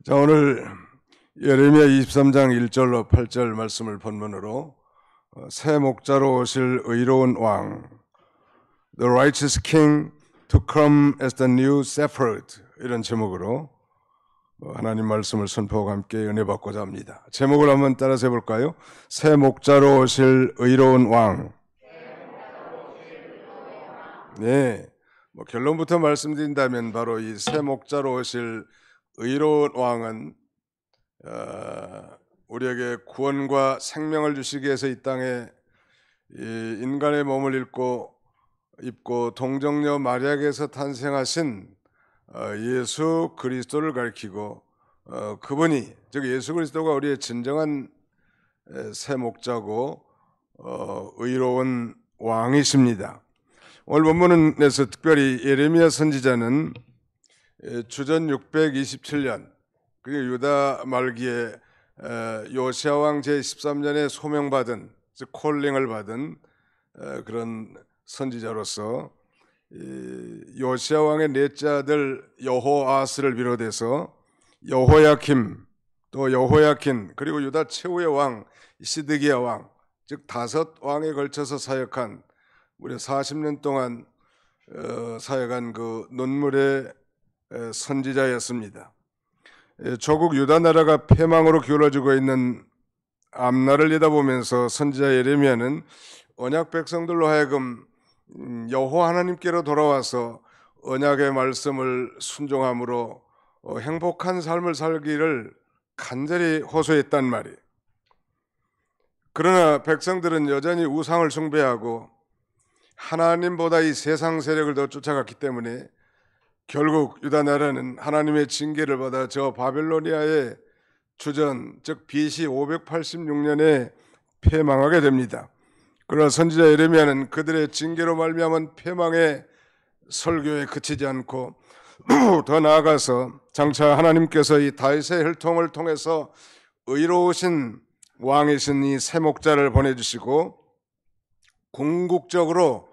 자, 오늘 예레미야 23장 1절로 8절 말씀을 본문으로 새 목자로 오실 의로운 왕, The righteous king to come as the new shepherd, 이런 제목으로 하나님 말씀을 선포하고 함께 은혜 받고자 합니다. 제목을 한번 따라서 해볼까요? 새 목자로 오실 의로운 왕. 네, 결론부터 말씀드린다면 바로 이 새 목자로 오실 의로운 왕은 우리에게 구원과 생명을 주시기 위해서 이 땅에 인간의 몸을 입고 동정녀 마리아에게서 탄생하신 예수 그리스도를 가리키고 그분이, 즉 예수 그리스도가 우리의 진정한 새 목자고 의로운 왕이십니다. 오늘 본문에서 특별히 예레미야 선지자는 주전 627년 그리고 유다 말기에 요시야 왕 제13년에 소명받은, 즉 콜링을 받은 그런 선지자로서 요시야 왕의 넷째 아들 여호아스를 비롯해서 여호야킴, 또 여호야킨, 그리고 유다 최후의 왕 시드기야 왕, 즉 5왕에 걸쳐서 사역한, 무려 40년 동안 사역한 그 논물의 선지자였습니다. 조국 유다 나라가 패망으로 기울어지고 있는 앞날을 내다보면서 선지자 예레미야는 언약 백성들로 하여금 여호와 하나님께로 돌아와서 언약의 말씀을 순종함으로 행복한 삶을 살기를 간절히 호소했단 말이에요. 그러나 백성들은 여전히 우상을 숭배하고 하나님보다 이 세상 세력을 더 쫓아갔기 때문에 결국 유다 나라는 하나님의 징계를 받아 저 바벨로니아의 주전, 즉 BC 586년에 패망하게 됩니다. 그러나 선지자 예레미야는 그들의 징계로 말미암은 패망의 설교에 그치지 않고 더 나아가서 장차 하나님께서 이 다윗의 혈통을 통해서 의로우신 왕이신 이 새 목자를 보내주시고 궁극적으로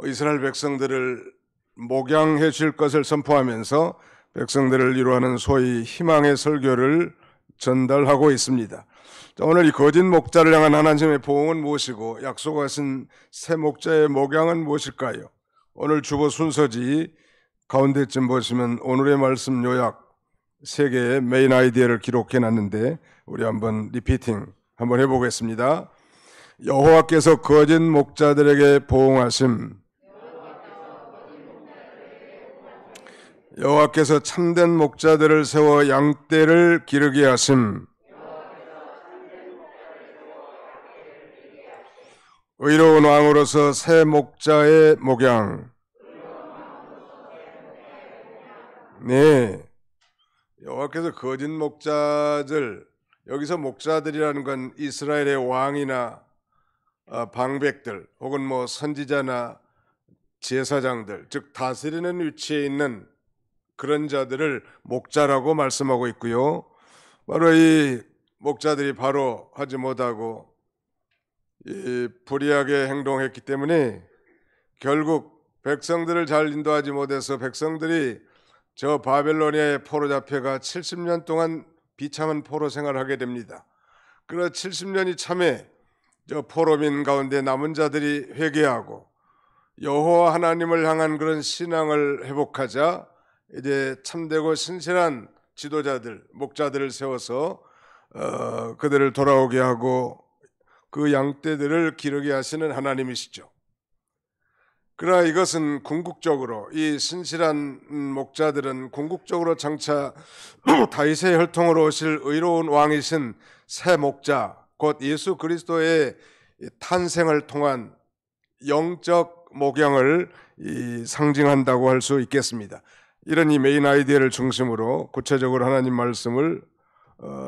이스라엘 백성들을 목양해 줄 것을 선포하면서 백성들을 위로하는 소위 희망의 설교를 전달하고 있습니다. 오늘 이 거짓 목자를 향한 하나님의 보응은 무엇이고 약속하신 새 목자의 목양은 무엇일까요? 오늘 주보 순서지 가운데쯤 보시면 오늘의 말씀 요약 3개의 메인 아이디어를 기록해 놨는데 우리 한번 리피팅 한번 해보겠습니다. 여호와께서 거짓 목자들에게 보응하심, 여호와께서 참된 목자들을 세워 양떼를 기르게 하심, 의로운 왕으로서 새 목자의 목양. 네, 여호와께서 거짓 목자들, 여기서 목자들이라는 건 이스라엘의 왕이나 방백들 혹은 선지자나 제사장들, 즉 다스리는 위치에 있는 그런 자들을 목자라고 말씀하고 있고요. 바로 이 목자들이 바로 하지 못하고 불의하게 행동했기 때문에 결국 백성들을 잘 인도하지 못해서 백성들이 저 바벨로니아에 포로 잡혀가 70년 동안 비참한 포로 생활을 하게 됩니다. 그러나 70년이 참에 저 포로민 가운데 남은 자들이 회개하고 여호와 하나님을 향한 그런 신앙을 회복하자 이제 참되고 신실한 지도자들, 목자들을 세워서 그들을 돌아오게 하고 그 양떼들을 기르게 하시는 하나님이시죠. 그러나 이것은 궁극적으로 이 신실한 목자들은 궁극적으로 장차 다윗의 혈통으로 오실 의로운 왕이신 새 목자, 곧 예수 그리스도의 탄생을 통한 영적 목양을 상징한다고 할 수 있겠습니다. 이런 이 메인 아이디어를 중심으로 구체적으로 하나님 말씀을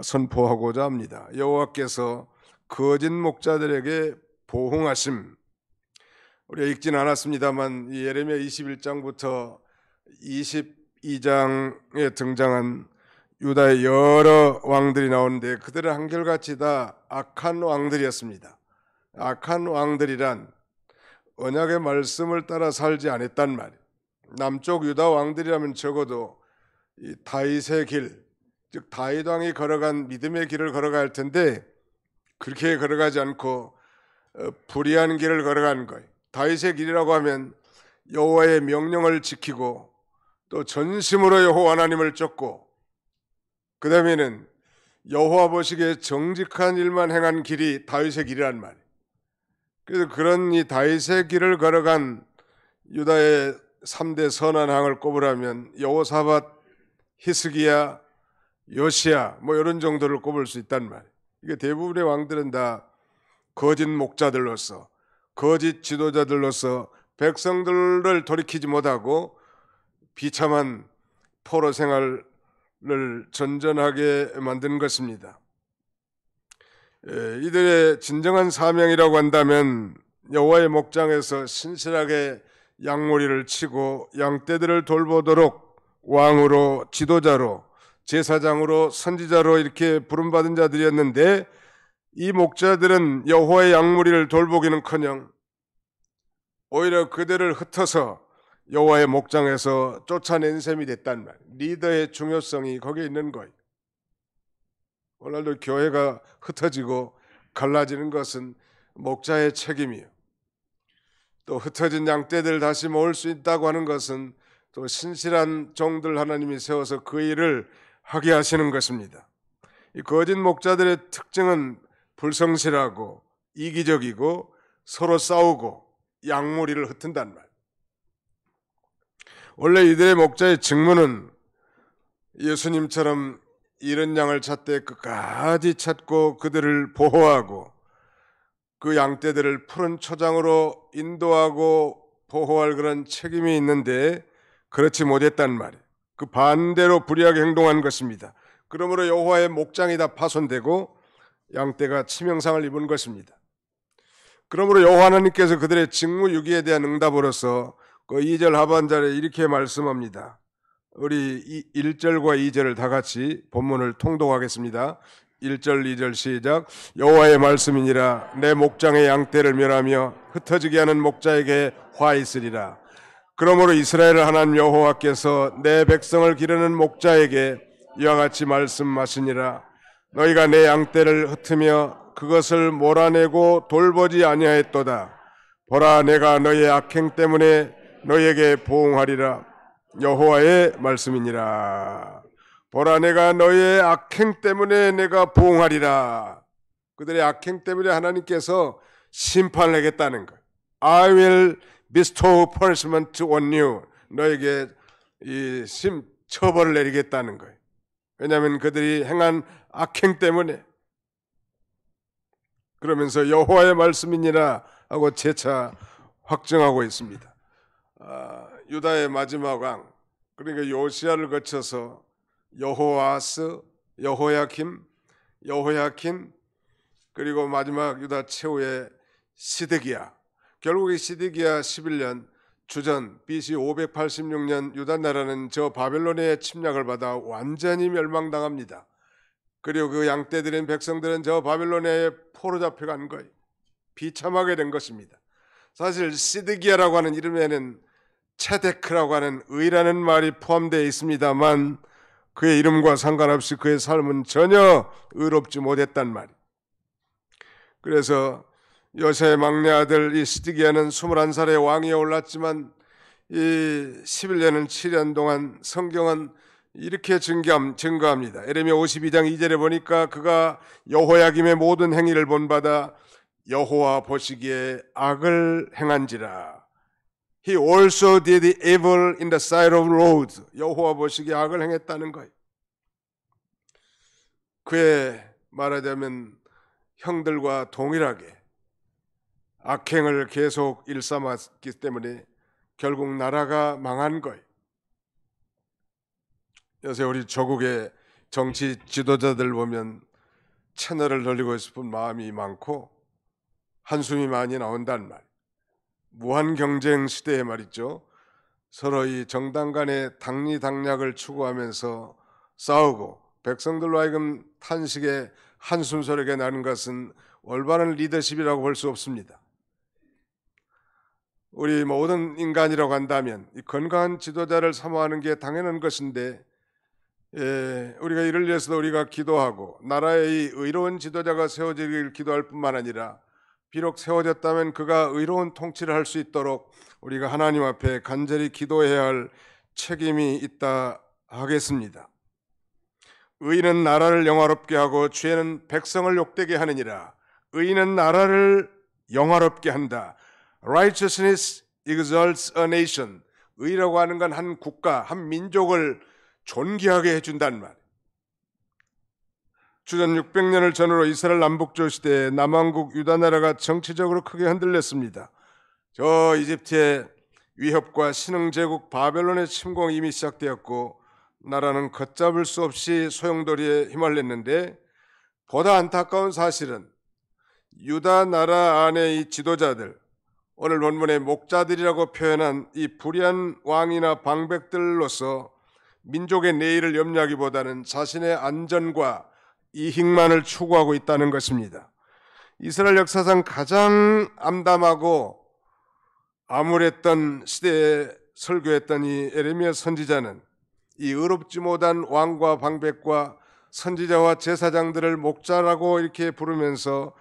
선포하고자 합니다. 여호와께서 거짓 목자들에게 보응하심. 우리가 읽지는 않았습니다만 이 예레미야 21장부터 22장에 등장한 유다의 여러 왕들이 나오는데 그들은 한결같이 다 악한 왕들이었습니다. 악한 왕들이란 언약의 말씀을 따라 살지 않았단 말이에요. 남쪽 유다 왕들이라면 적어도 이 다윗의 길, 즉 다윗 왕이 걸어간 믿음의 길을 걸어가야 할 텐데 그렇게 걸어가지 않고 불의한 길을 걸어가는 거예요. 다윗의 길이라고 하면 여호와의 명령을 지키고 또 전심으로 여호와 하나님을 쫓고 그 다음에는 여호와 보시기에 정직한 일만 행한 길이 다윗의 길이란 말이에요. 그래서 그런 이 다윗의 길을 걸어간 유다의 3대 선한 왕을 꼽으라면 여호사밧, 히스기야, 요시야 뭐 이런 정도를 꼽을 수 있단 말이에요. 이게 대부분의 왕들은 다 거짓 목자들로서 거짓 지도자들로서 백성들을 돌이키지 못하고 비참한 포로 생활을 전전하게 만든 것입니다. 이들의 진정한 사명이라고 한다면 여호와의 목장에서 신실하게 양무리를 치고 양떼들을 돌보도록 왕으로 지도자로 제사장으로 선지자로 이렇게 부름받은 자들이었는데 이 목자들은 여호와의 양무리를 돌보기는커녕 오히려 그들을 흩어서 여호와의 목장에서 쫓아낸 셈이 됐단 말이에요. 리더의 중요성이 거기에 있는 거예요. 오늘도 교회가 흩어지고 갈라지는 것은 목자의 책임이에요. 또 흩어진 양떼들을 다시 모을 수 있다고 하는 것은 또 신실한 종들 하나님이 세워서 그 일을 하게 하시는 것입니다. 이 거짓 목자들의 특징은 불성실하고 이기적이고 서로 싸우고 양무리를 흩은단 말. 원래 이들의 목자의 직무는 예수님처럼 잃은 양을 찾되 끝까지 찾고 그들을 보호하고 그 양떼들을 푸른 초장으로 인도하고 보호할 그런 책임이 있는데 그렇지 못했단 말이에요. 그 반대로 불의하게 행동한 것입니다. 그러므로 여호와의 목장이 다 파손되고 양떼가 치명상을 입은 것입니다. 그러므로 여호와 하나님께서 그들의 직무유기에 대한 응답으로서 그 2절 하반절에 이렇게 말씀합니다. 우리 1절과 2절을 다 같이 본문을 통독하겠습니다. 1절 2절 시작. 여호와의 말씀이니라 내 목장의 양떼를 멸하며 흩어지게 하는 목자에게 화 있으리라. 그러므로 이스라엘 하나님 여호와께서 내 백성을 기르는 목자에게 이와 같이 말씀하시니라. 너희가 내 양떼를 흩으며 그것을 몰아내고 돌보지 아니하였도다. 보라 내가 너희의 악행 때문에 너희에게 보응하리라. 여호와의 말씀이니라. 보라 내가 너희의 악행 때문에 내가 보응하리라. 그들의 악행 때문에 하나님께서 심판을 하겠다는 것. I will bestow punishment on you. 너에게 이 처벌을 내리겠다는 거예요. 왜냐하면 그들이 행한 악행 때문에. 그러면서 여호와의 말씀이니라 하고 재차 확정하고 있습니다. 유다의 마지막 왕 그러니까 요시야를 거쳐서 여호아스, 여호야킴, 그리고 마지막 유다 최후의 시드기야. 결국 이 시드기야 11년 주전 BC 586년 유다 나라는 저 바벨론의 침략을 받아 완전히 멸망당합니다. 그리고 그 양떼들인 백성들은 저 바벨론에 포로 잡혀간 거예요. 비참하게 된 것입니다. 사실 시드기야라고 하는 이름에는 체데크라고 하는 의라는 말이 포함되어 있습니다만 그의 이름과 상관없이 그의 삶은 전혀 의롭지 못했단 말이에요. 그래서 요새의 막내 아들 이 시드기야는 21살의 왕위에 올랐지만 이 11년은 7년 동안 성경은 이렇게 증거합니다. 에레미야 52장 2절에 보니까 그가 여호야김의 모든 행위를 본받아 여호와 보시기에 악을 행한지라. He also did evil in the sight of the Lord. 여호와 보시기에 악을 행했다는 거예요. 그의 말하자면 형들과 동일하게 악행을 계속 일삼았기 때문에 결국 나라가 망한 거예요. 요새 우리 조국의 정치 지도자들 보면 채널을 돌리고 싶은 마음이 많고 한숨이 많이 나온단 말. 무한 경쟁 시대에 말이죠. 서로 이 정당 간의 당리당략을 추구하면서 싸우고 백성들로 하여금 탄식에 한숨 소리가 나는 것은 올바른 리더십이라고 볼 수 없습니다. 우리 모든 인간이라고 한다면 이 건강한 지도자를 사모하는 게 당연한 것인데 우리가 이를 위해서도 우리가 기도하고 나라의 이 의로운 지도자가 세워지길 기도할 뿐만 아니라 비록 세워졌다면 그가 의로운 통치를 할 수 있도록 우리가 하나님 앞에 간절히 기도해야 할 책임이 있다 하겠습니다. 의인은 나라를 영화롭게 하고 죄는 백성을 욕되게 하느니라. 의인은 나라를 영화롭게 한다. Righteousness exalts a nation. 의라고 하는 건 한 국가, 한 민족을 존귀하게 해준다는 말. 주전 600년을 전후로 이스라엘 남북조 시대에 남왕국 유다나라가 정치적으로 크게 흔들렸습니다. 저 이집트의 위협과 신흥제국 바벨론의 침공이 이미 시작되었고 나라는 걷잡을 수 없이 소용돌이에 휘말렸는데, 보다 안타까운 사실은 유다 나라 안의 이 지도자들, 오늘 본문의 목자들이라고 표현한 이 불의한 왕이나 방백들로서 민족의 내일을 염려하기보다는 자신의 안전과 이익만을 추구하고 있다는 것입니다. 이스라엘 역사상 가장 암담하고 암울했던 시대에 설교했던 이 예레미야 선지자는 이 의롭지 못한 왕과 방백과 선지자와 제사장들을 목자라고 이렇게 부르면서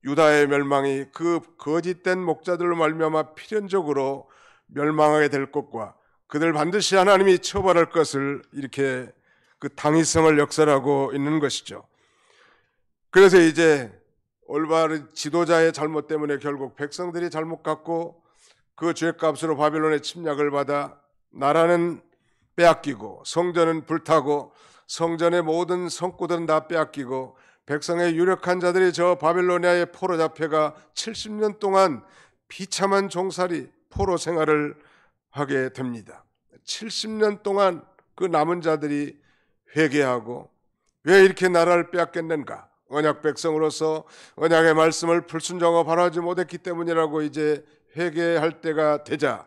유다의 멸망이 그 거짓된 목자들로 말미암아 필연적으로 멸망하게 될 것과 그들 반드시 하나님이 처벌할 것을 이렇게 그 당위성을 역설하고 있는 것이죠. 그래서 이제 올바른 지도자의 잘못 때문에 결국 백성들이 잘못 갖고 그 죄값으로 바벨론의 침략을 받아 나라는 빼앗기고 성전은 불타고 성전의 모든 성구들은 다 빼앗기고 백성의 유력한 자들이 저 바벨로니아에 포로 잡혀가 70년 동안 비참한 종살이 포로 생활을 하게 됩니다. 70년 동안 그 남은 자들이 회개하고 왜 이렇게 나라를 빼앗겼는가? 언약 백성으로서 언약의 말씀을 불순종하고 바라지 못했기 때문이라고 이제 회개할 때가 되자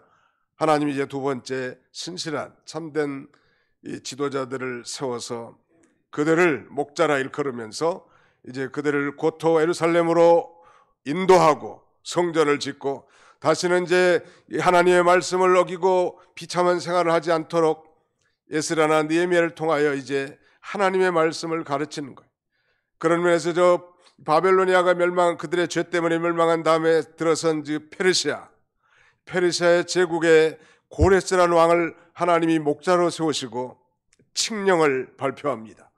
하나님이 이제 두 번째 신실한 참된 이 지도자들을 세워서 그들을 목자라 일컬으면서 이제 그들을 고토 예루살렘으로 인도하고 성전을 짓고 다시는 이제 하나님의 말씀을 어기고 비참한 생활을 하지 않도록 에스라나 느헤미야를 통하여 이제 하나님의 말씀을 가르치는 거예요. 그런 면에서 저 바벨로니아가 멸망한 그들의 죄 때문에 멸망한 다음에 들어선 페르시아의 제국의 고레스라는 왕을 하나님이 목자로 세우시고 칙령을 발표합니다.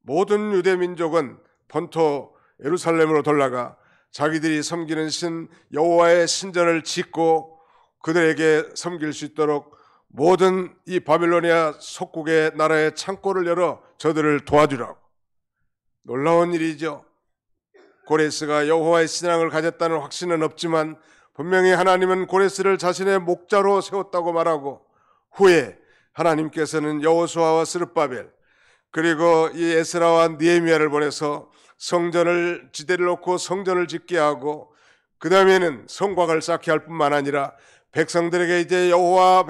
모든 유대 민족은 본토 예루살렘으로 돌아가 자기들이 섬기는 신 여호와의 신전을 짓고 그들에게 섬길 수 있도록 모든 이 바벨로니아 속국의 나라의 창고를 열어 저들을 도와주라고. 놀라운 일이죠. 고레스가 여호와의 신앙을 가졌다는 확신은 없지만 분명히 하나님은 고레스를 자신의 목자로 세웠다고 말하고 후에 하나님께서는 여호수아와 스룹바벨 그리고 이 에스라와 느헤미야를 보내서 성전을 지대를 놓고 성전을 짓게 하고 그 다음에는 성곽을 쌓게 할 뿐만 아니라 백성들에게 이제 여호와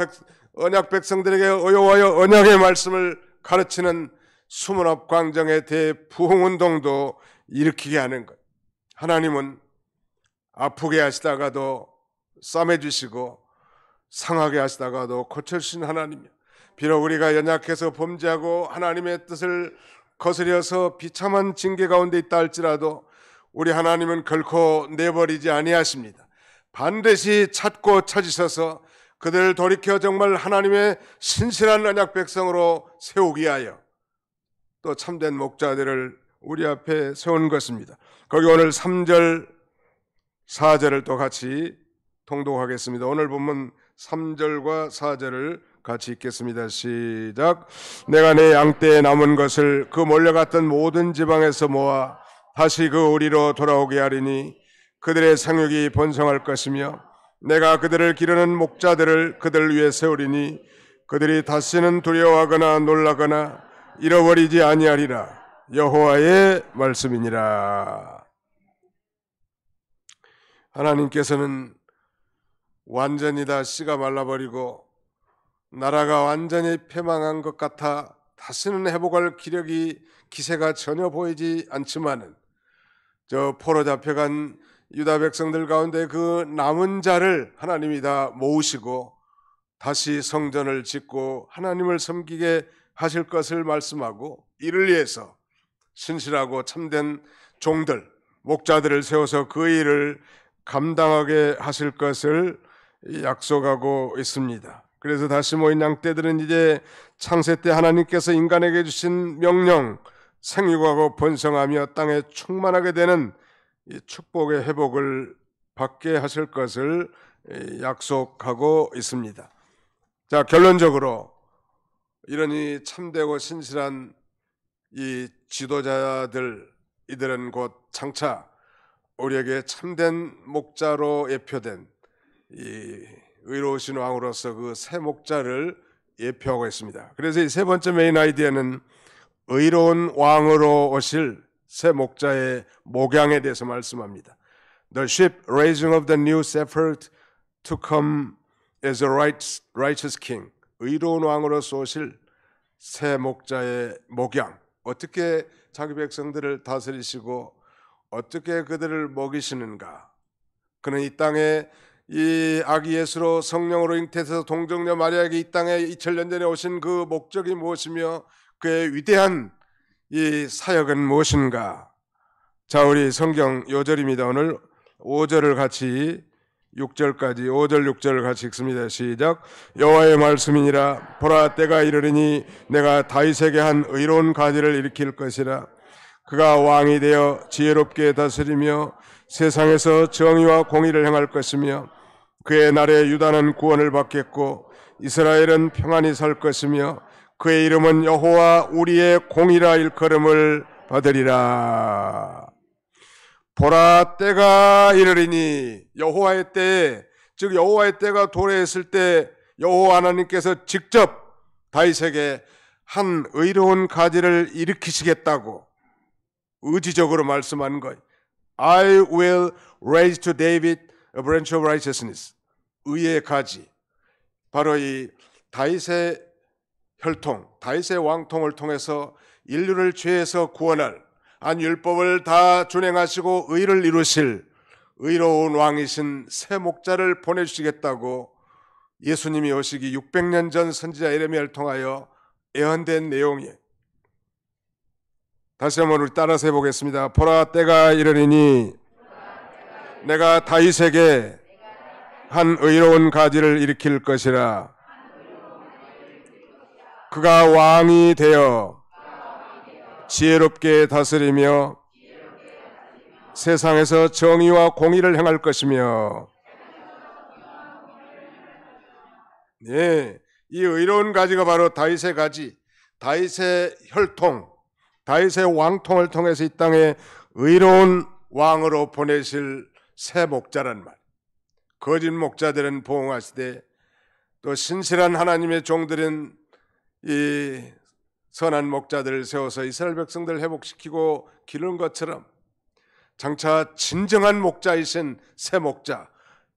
언약 백성들에게 여호와의 언약의 말씀을 가르치는 수문업 광정의 대부흥운동도 일으키게 하는 것. 하나님은 아프게 하시다가도 싸매주시고 상하게 하시다가도 고쳐주신 하나님이야. 비록 우리가 연약해서 범죄하고 하나님의 뜻을 거스려서 비참한 징계 가운데 있다 할지라도 우리 하나님은 결코 내버리지 아니하십니다. 반드시 찾고 찾으셔서 그들을 돌이켜 정말 하나님의 신실한 언약 백성으로 세우기 위하여 또 참된 목자들을 우리 앞에 세운 것입니다. 거기 오늘 3절 4절을 또 같이 통독하겠습니다. 오늘 본문 3절과 4절을 같이 읽겠습니다. 시작. 내가 내 양떼에 남은 것을 그 몰려갔던 모든 지방에서 모아 다시 그 우리로 돌아오게 하리니 그들의 상육이 번성할 것이며 내가 그들을 기르는 목자들을 그들 위에 세우리니 그들이 다시는 두려워하거나 놀라거나 잃어버리지 아니하리라. 여호와의 말씀이니라. 하나님께서는 완전히 다 씨가 말라버리고 나라가 완전히 패망한 것 같아 다시는 회복할 기세가 전혀 보이지 않지만은 저 포로 잡혀간 유다 백성들 가운데 그 남은 자를 하나님이 다 모으시고 다시 성전을 짓고 하나님을 섬기게 하실 것을 말씀하고 이를 위해서 신실하고 참된 종들, 목자들을 세워서 그 일을 감당하게 하실 것을 약속하고 있습니다. 그래서 다시 모인 양떼들은 이제 창세 때 하나님께서 인간에게 주신 명령, 생육하고 번성하며 땅에 충만하게 되는 이 축복의 회복을 받게 하실 것을 약속하고 있습니다. 자, 결론적으로 이런 이 참되고 신실한 이 지도자들, 이들은 곧 장차 우리에게 참된 목자로 예표된 이 의로우신 왕으로서 그 새 목자를 예표하고 있습니다. 그래서 이 세 번째 메인 아이디어는 의로운 왕으로 오실 새 목자의 목양에 대해서 말씀합니다. The sheep raising of the new shepherd to come as a righteous king. 의로운 왕으로서 오실 새 목자의 목양. 어떻게 자기 백성들을 다스리시고 어떻게 그들을 먹이시는가. 그는 이 땅에 이 아기 예수로 성령으로 잉태해서 동정녀 마리아에게 이 땅에 2000년 전에 오신 그 목적이 무엇이며 그의 위대한 이 사역은 무엇인가. 자, 우리 성경 요절입니다. 오늘 5절을 같이 6절까지 5절 6절을 같이 읽습니다. 시작. 여호와의 말씀이니라. 보라, 때가 이르리니 내가 다윗에게 한 의로운 가지를 일으킬 것이라. 그가 왕이 되어 지혜롭게 다스리며 세상에서 정의와 공의를 행할 것이며 그의 날에 유다는 구원을 받겠고 이스라엘은 평안히 살 것이며 그의 이름은 여호와 우리의 공의라 일컬음을 받으리라. 보라, 때가 이르리니. 여호와의 때에, 즉 여호와의 때가 도래했을 때 여호와 하나님께서 직접 다윗에게 한 의로운 가지를 일으키시겠다고 의지적으로 말씀한 거예요. I will raise to David a branch of righteousness. 의의 가지. 바로 이 다윗의 혈통, 다윗의 왕통을 통해서 인류를 죄에서 구원할, 안 율법을 다 준행하시고 의를 이루실 의로운 왕이신 새 목자를 보내주시겠다고 예수님이 오시기 600년 전 선지자 예레미야를 통하여 예언된 내용이에요. 다시 한번 우리 따라서 해보겠습니다. 보라, 때가 이르리니 내가 다윗에게 한 의로운 가지를 일으킬 것이라. 그가 왕이 되어 지혜롭게 다스리며 세상에서 정의와 공의를 행할 것이며. 네, 이 의로운 가지가 바로 다윗의 가지, 다윗의 혈통, 다윗의 왕통을 통해서 이 땅에 의로운 왕으로 보내실 새 목자란 말. 거짓 목자들은 보응하시되 또 신실한 하나님의 종들은 이 선한 목자들을 세워서 이스라엘 백성들을 회복시키고 기르는 것처럼 장차 진정한 목자이신 새 목자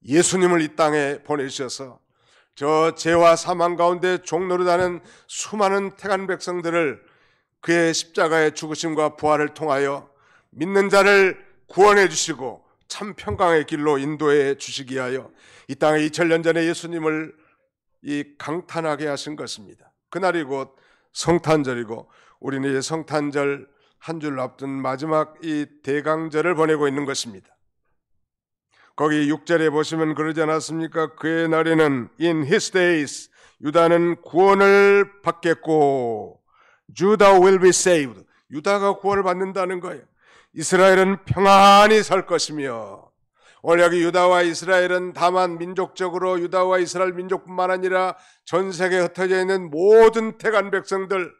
예수님을 이 땅에 보내주셔서 저 죄와 사망 가운데 종노릇하는 수많은 택한 백성들을 그의 십자가의 죽으심과 부활을 통하여 믿는 자를 구원해 주시고 참 평강의 길로 인도해 주시기 위하여 이 땅에 2000년 전에 예수님을 이 강탄하게 하신 것입니다. 그날이 곧 성탄절이고 우리는 이제 성탄절 한 줄 앞둔 마지막 이 대강절을 보내고 있는 것입니다. 거기 6절에 보시면 그러지 않았습니까? 그의 날에는 in his days 유다는 구원을 받겠고 Judah will be saved. 유다가 구원을 받는다는 거예요. 이스라엘은 평안히 살 것이며. 오늘 여기 유다와 이스라엘은 다만 민족적으로 유다와 이스라엘 민족뿐만 아니라 전 세계에 흩어져 있는 모든 택한 백성들,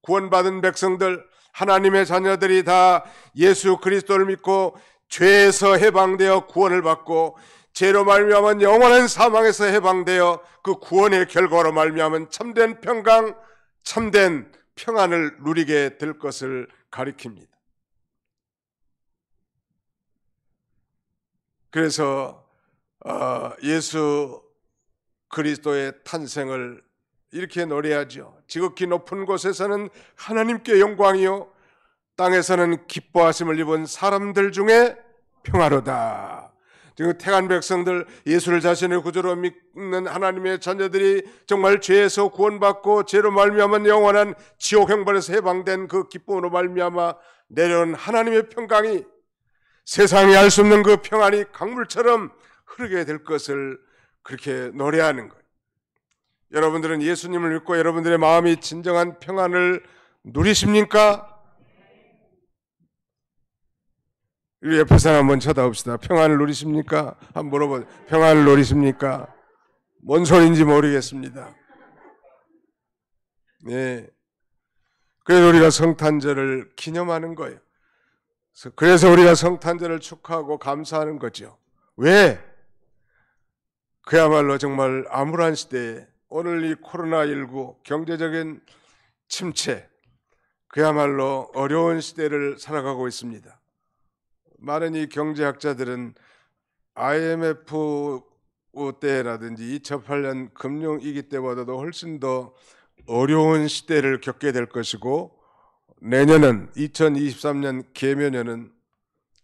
구원받은 백성들, 하나님의 자녀들이 다 예수 그리스도를 믿고 죄에서 해방되어 구원을 받고 죄로 말미암은 영원한 사망에서 해방되어 그 구원의 결과로 말미암은 참된 평강, 참된 평안을 누리게 될 것을 가리킵니다. 그래서 예수 그리스도의 탄생을 이렇게 노래하죠. 지극히 높은 곳에서는 하나님께 영광이요 땅에서는 기뻐하심을 입은 사람들 중에 평화로다. 지금 택한 백성들, 예수를 자신의 구주로 믿는 하나님의 자녀들이 정말 죄에서 구원받고 죄로 말미암은 영원한 지옥 형벌에서 해방된 그 기쁨으로 말미암아 내려온 하나님의 평강이, 세상이 알 수 없는 그 평안이 강물처럼 흐르게 될 것을 그렇게 노래하는 거예요. 여러분들은 예수님을 믿고 여러분들의 마음이 진정한 평안을 누리십니까? 우리 옆에 사람 한번 쳐다봅시다. 평안을 누리십니까? 한번 물어보세요. 평안을 누리십니까? 뭔 소리인지 모르겠습니다. 네. 그래서 우리가 성탄절을 기념하는 거예요. 그래서 우리가 성탄절을 축하하고 감사하는 거죠. 왜? 그야말로 정말 암울한 시대에 오늘 이 코로나19 경제적인 침체, 그야말로 어려운 시대를 살아가고 있습니다. 많은 이 경제학자들은 IMF 때라든지 2008년 금융위기 때보다도 훨씬 더 어려운 시대를 겪게 될 것이고, 내년은 2023년 개묘년은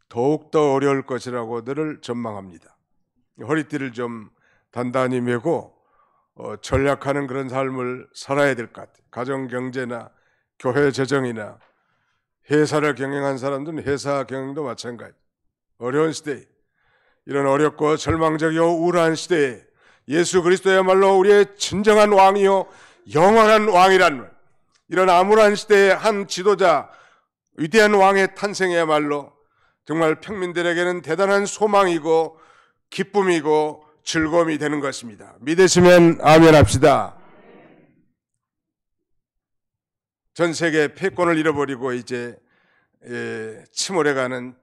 더욱더 어려울 것이라고 늘 전망합니다. 허리띠를 좀 단단히 메고 전략하는 그런 삶을 살아야 될 것 같아요. 가정 경제나 교회 재정이나 회사를 경영한 사람들은 회사 경영도 마찬가지. 어려운 시대에, 이런 어렵고 절망적이고 우울한 시대에 예수 그리스도야말로 우리의 진정한 왕이요 영원한 왕이란 말, 이런 암울한 시대에 한 지도자, 위대한 왕의 탄생이야말로 정말 평민들에게는 대단한 소망이고 기쁨이고 즐거움이 되는 것입니다. 믿으시면 아멘 합시다. 전 세계 패권을 잃어버리고 이제 침몰해가는,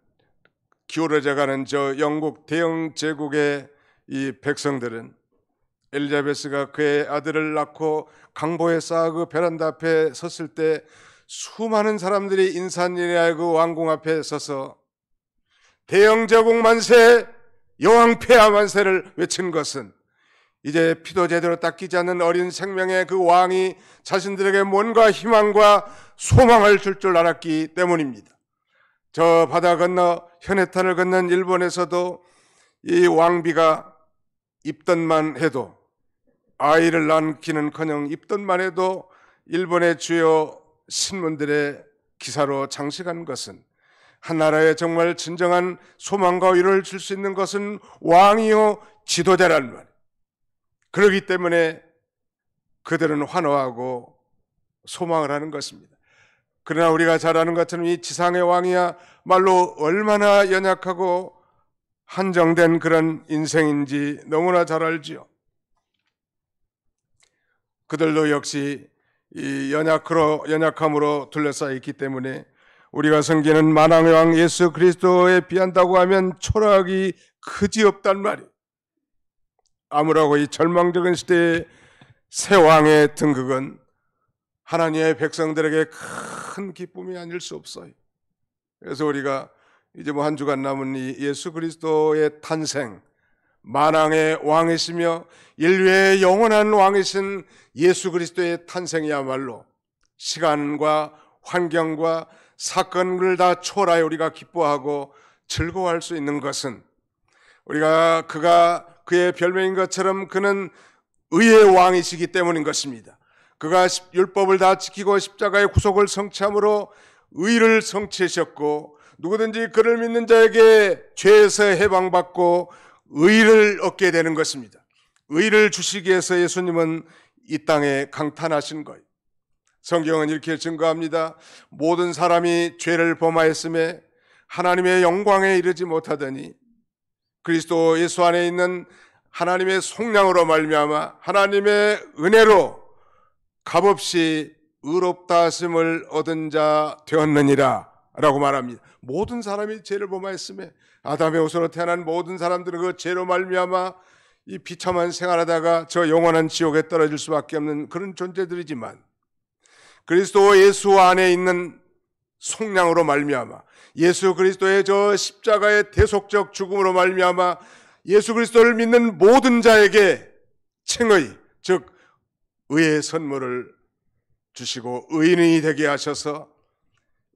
기울어져가는 저 영국 대영 제국의 이 백성들은, 엘리자베스가 그의 아들을 낳고 강보에 쌓아 그 베란다 앞에 섰을 때 수많은 사람들이 인산인해야 그 왕궁 앞에 서서 대영 제국 만세, 여왕 폐하 만세를 외친 것은 이제 피도 제대로 닦이지 않는 어린 생명의 그 왕이 자신들에게 뭔가 희망과 소망을 줄 알았기 때문입니다. 저 바다 건너 현해탄을 건넌 일본에서도 이 왕비가 입덧만 해도, 아이를 낳기는커녕 입덧만 해도 일본의 주요 신문들의 기사로 장식한 것은, 한 나라에 정말 진정한 소망과 위로를 줄 수 있는 것은 왕이요 지도자라는 말. 그렇기 때문에 그들은 환호하고 소망을 하는 것입니다. 그러나 우리가 잘 아는 것처럼 이 지상의 왕이야말로 얼마나 연약하고 한정된 그런 인생인지 너무나 잘 알지요. 그들도 역시 이 연약함으로 둘러싸여 있기 때문에 우리가 섬기는 만왕의 왕 예수 그리스도에 비한다고 하면 초라하기 그지없단 말이에요. 암울하고 이 절망적인 시대의 새 왕의 등극은 하나님의 백성들에게 큰 기쁨이 아닐 수 없어요. 그래서 우리가 이제 뭐 한 주간 남은 이 예수 그리스도의 탄생, 만왕의 왕이시며 인류의 영원한 왕이신 예수 그리스도의 탄생이야말로 시간과 환경과 사건을 다 초월하여 우리가 기뻐하고 즐거워할 수 있는 것은, 그가 그의 별명인 것처럼 그는 의의 왕이시기 때문인 것입니다. 그가 율법을 다 지키고 십자가의 구속을 성취함으로 의를 성취하셨고, 누구든지 그를 믿는 자에게 죄에서 해방받고 의를 얻게 되는 것입니다. 의를 주시기 위해서 예수님은 이 땅에 강탄하신 거예요. 성경은 이렇게 증거합니다. 모든 사람이 죄를 범하였음에 하나님의 영광에 이르지 못하더니 그리스도 예수 안에 있는 하나님의 속량으로 말미암아 하나님의 은혜로 값없이 의롭다 하심을 얻은 자 되었느니라 라고 말합니다. 모든 사람이 죄를 범하였음에, 아담의 후손으로 태어난 모든 사람들은 그 죄로 말미암아 이 비참한 생활하다가 저 영원한 지옥에 떨어질 수밖에 없는 그런 존재들이지만, 그리스도 예수 안에 있는 속량으로 말미암아 예수 그리스도의 저 십자가의 대속적 죽음으로 말미암아 예수 그리스도를 믿는 모든 자에게 칭의, 즉 의의 선물을 주시고 의인이 되게 하셔서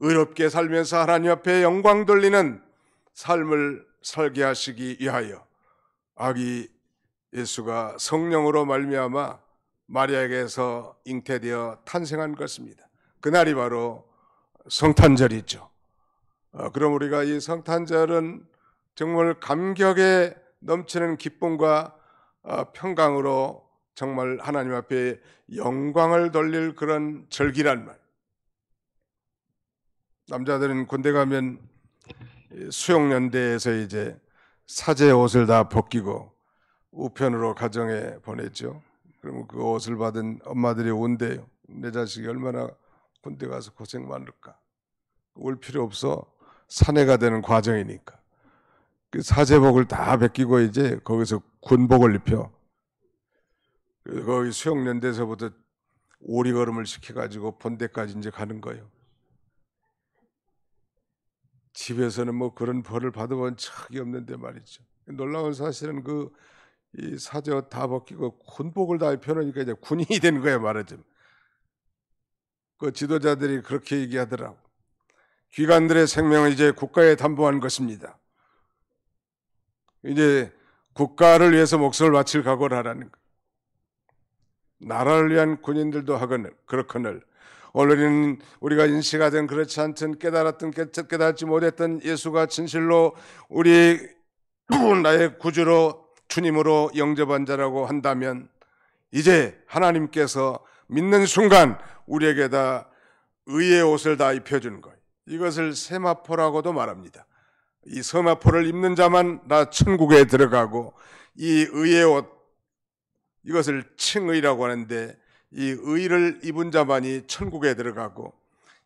의롭게 살면서 하나님 앞에 영광 돌리는 삶을 살게 하시기 위하여 아기 예수가 성령으로 말미암아 마리아에게서 잉태되어 탄생한 것입니다. 그날이 바로 성탄절이죠. 그럼 우리가 이 성탄절은 정말 감격에 넘치는 기쁨과 평강으로 정말 하나님 앞에 영광을 돌릴 그런 절기란 말. 남자들은 군대 가면 수용연대에서 이제 사제 옷을 다 벗기고 우편으로 가정에 보냈죠. 그러면 그 옷을 받은 엄마들이 온대요. 내 자식이 얼마나 군대 가서 고생 많을까. 올 필요 없어. 사내가 되는 과정이니까. 그 사제복을 다 벗기고 이제 거기서 군복을 입혀. 거기 수용연대에서부터 오리걸음을 시켜가지고 본대까지 이제 가는 거예요. 집에서는 뭐 그런 벌을 받아본 적이 없는데 말이죠. 놀라운 사실은 이 사제 옷 다 벗기고 군복을 다 입혀놓으니까 이제 군인이 된 거야 말하자면. 그 지도자들이 그렇게 얘기하더라고. 귀관들의 생명을 이제 국가에 담보한 것입니다. 이제 국가를 위해서 목숨을 바칠 각오를 하라는 거. 나라를 위한 군인들도 하거늘 그렇거늘 오늘은 우리가 인식하든 그렇지 않든 깨달지 못했던 예수가 진실로 우리 나의 구주로 주님으로 영접한 자라고 한다면 이제 하나님께서 믿는 순간 우리에게다 의의 옷을 다 입혀준 거예요. 이것을 세마포라고도 말합니다. 이 세마포를 입는 자만 다 천국에 들어가고 이 의의 옷 이것을 칭의라고 하는데 이 의를 입은 자만이 천국에 들어가고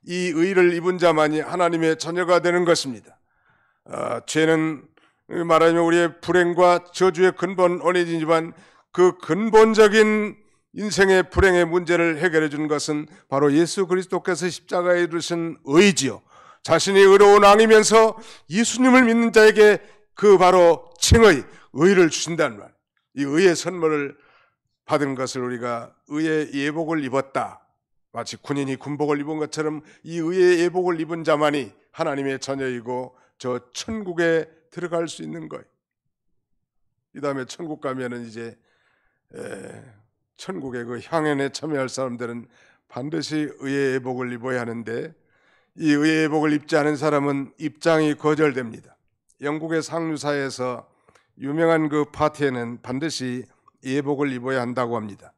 이 의를 입은 자만이 하나님의 자녀가 되는 것입니다. 죄는 말하자면 우리의 불행과 저주의 근본 원인이지만 그 근본적인 인생의 불행의 문제를 해결해 주는 것은 바로 예수 그리스도께서 십자가에 이루신 의지요. 자신이 의로운 왕이면서 예수님을 믿는 자에게 그 바로 칭의, 의를 주신다는 말. 이 의의 선물을 받은 것을 우리가 의의 예복을 입었다. 마치 군인이 군복을 입은 것처럼 이 의의 예복을 입은 자만이 하나님의 자녀이고 저 천국에 들어갈 수 있는 거예요. 이 다음에 천국 가면은 이제 천국의 그 향연에 참여할 사람들은 반드시 의의 예복을 입어야 하는데 이 의의 예복을 입지 않은 사람은 입장이 거절됩니다. 영국의 상류사에서 유명한 그 파티에는 반드시 예복을 입어야 한다고 합니다.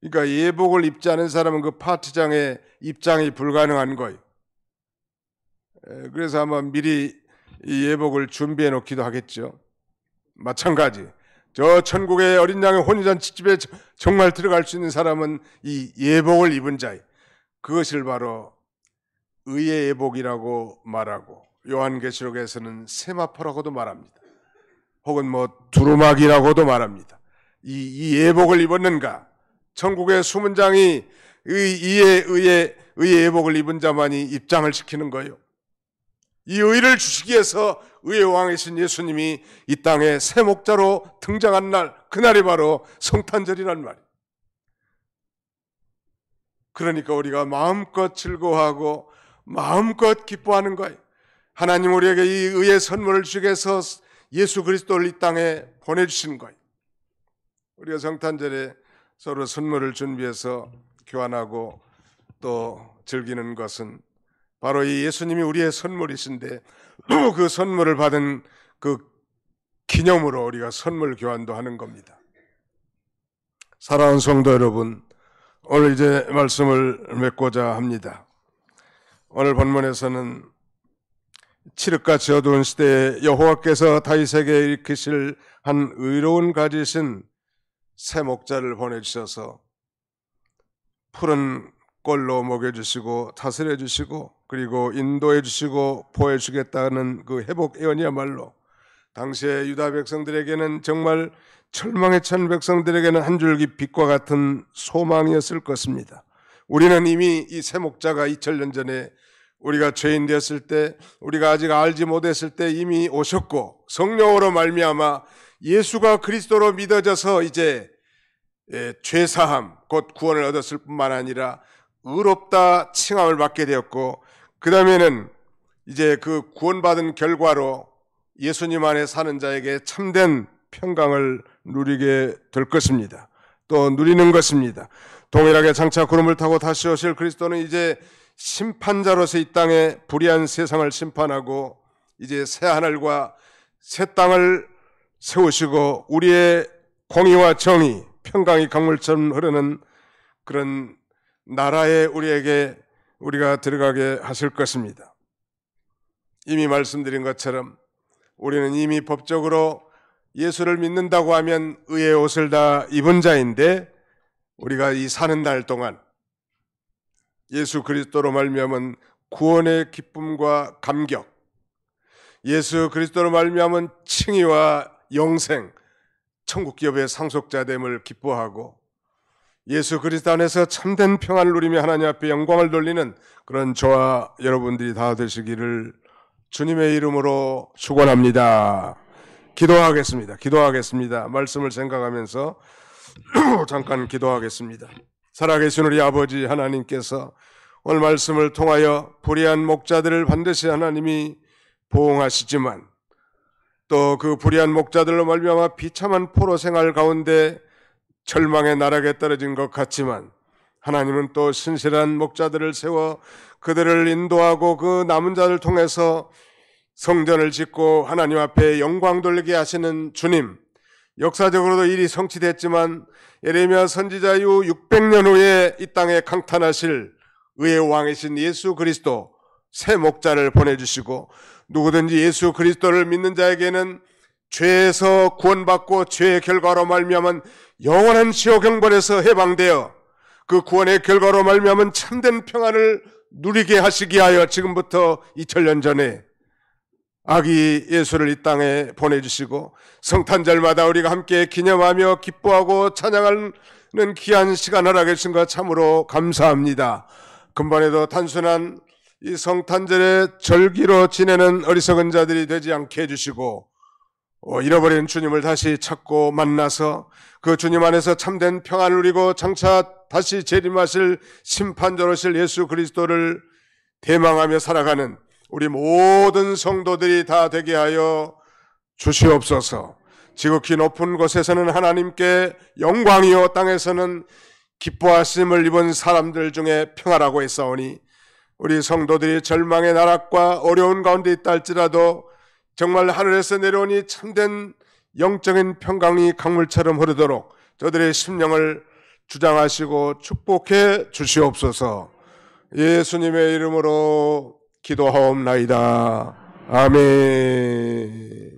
그러니까 예복을 입지 않은 사람은 그 파티장에 입장이 불가능한 거예요. 그래서 아마 미리 이 예복을 준비해 놓기도 하겠죠. 마찬가지 저 천국의 어린 양의 혼인잔치집에 정말 들어갈 수 있는 사람은 이 예복을 입은 자예요. 그것을 바로 의의 예복이라고 말하고 요한계시록에서는 세마포라고도 말합니다. 혹은 뭐 두루마기라고도 말합니다. 이 예복을 입었는가? 천국의 수문장이 의의 예복을 입은 자만이 입장을 시키는 거예요. 이 의를 주시기 위해서 의의 왕이신 예수님이 이 땅에 새 목자로 등장한 날, 그날이 바로 성탄절이란 말이에요. 그러니까 우리가 마음껏 즐거워하고 마음껏 기뻐하는 거예요. 하나님 우리에게 이 의의 선물을 주기 위해서 예수 그리스도를 이 땅에 보내주신 거예요. 우리가 성탄절에 서로 선물을 준비해서 교환하고 또 즐기는 것은 바로 이 예수님이 우리의 선물이신데 그 선물을 받은 그 기념으로 우리가 선물 교환도 하는 겁니다. 사랑하는 성도 여러분, 오늘 이제 말씀을 맺고자 합니다. 오늘 본문에서는 칠흑같이 어두운 시대에 여호와께서 다윗에게 일으키실 한 의로운 가지신 새 목자를 보내주셔서 푸른 꼴로 먹여주시고 다스려주시고 그리고 인도해주시고 보호해주겠다는 그 회복 예언이야말로 당시의 유다 백성들에게는 정말 철망에 찬 백성들에게는 한 줄기 빛과 같은 소망이었을 것입니다. 우리는 이미 이 새 목자가 2000년 전에 우리가 죄인 되었을 때 우리가 아직 알지 못했을 때 이미 오셨고 성령으로 말미암아 예수가 그리스도로 믿어져서 이제 죄사함 곧 구원을 얻었을 뿐만 아니라 의롭다 칭함을 받게 되었고 그 다음에는 이제 그 구원받은 결과로 예수님 안에 사는 자에게 참된 평강을 누리게 될 것입니다. 또 누리는 것입니다. 동일하게 장차 구름을 타고 다시 오실 그리스도는 이제 심판자로서 이 땅에 불의한 세상을 심판하고 이제 새 하늘과 새 땅을 세우시고 우리의 공의와 정의, 평강이 강물처럼 흐르는 그런 나라에 우리가 들어가게 하실 것입니다. 이미 말씀드린 것처럼 우리는 이미 법적으로 예수를 믿는다고 하면 의의 옷을 다 입은 자인데 우리가 이 사는 날 동안 예수 그리스도로 말미암은 구원의 기쁨과 감격, 예수 그리스도로 말미암은 칭의와 영생, 천국 기업의 상속자됨을 기뻐하고 예수 그리스도 안에서 참된 평안을 누리며 하나님 앞에 영광을 돌리는 그런 저와 여러분들이 다 되시기를 주님의 이름으로 축원합니다. 기도하겠습니다. 말씀을 생각하면서 잠깐 기도하겠습니다. 살아계신 우리 아버지 하나님께서 오늘 말씀을 통하여 불의한 목자들을 반드시 하나님이 보응하시지만 또 그 불의한 목자들로 말미암아 비참한 포로 생활 가운데 절망의 나락에 떨어진 것 같지만 하나님은 또 신실한 목자들을 세워 그들을 인도하고 그 남은 자를 통해서 성전을 짓고 하나님 앞에 영광 돌리게 하시는 주님, 역사적으로도 일이 성취됐지만 예레미야 선지자 이후 600년 후에 이 땅에 강탄하실 의의 왕이신 예수 그리스도 새 목자를 보내주시고 누구든지 예수 그리스도를 믿는 자에게는 죄에서 구원받고 죄의 결과로 말미암은 영원한 지옥 형벌에서 해방되어 그 구원의 결과로 말미암은 참된 평안을 누리게 하시기 하여 지금부터 2000년 전에 아기 예수를 이 땅에 보내주시고 성탄절마다 우리가 함께 기념하며 기뻐하고 찬양하는 귀한 시간 허락해 주신 것 참으로 감사합니다. 근본에도 단순한 이 성탄절의 절기로 지내는 어리석은 자들이 되지 않게 해주시고 잃어버린 주님을 다시 찾고 만나서 그 주님 안에서 참된 평안을 누리고 장차 다시 재림하실 심판자로 오실 예수 그리스도를 대망하며 살아가는 우리 모든 성도들이 다 되게 하여 주시옵소서. 지극히 높은 곳에서는 하나님께 영광이요 땅에서는 기뻐하심을 입은 사람들 중에 평화라고 했사오니 우리 성도들이 절망의 나락과 어려운 가운데 있다 할지라도 정말 하늘에서 내려오니 참된 영적인 평강이 강물처럼 흐르도록 저들의 심령을 주장하시고 축복해 주시옵소서. 예수님의 이름으로 기도하옵나이다. 아멘.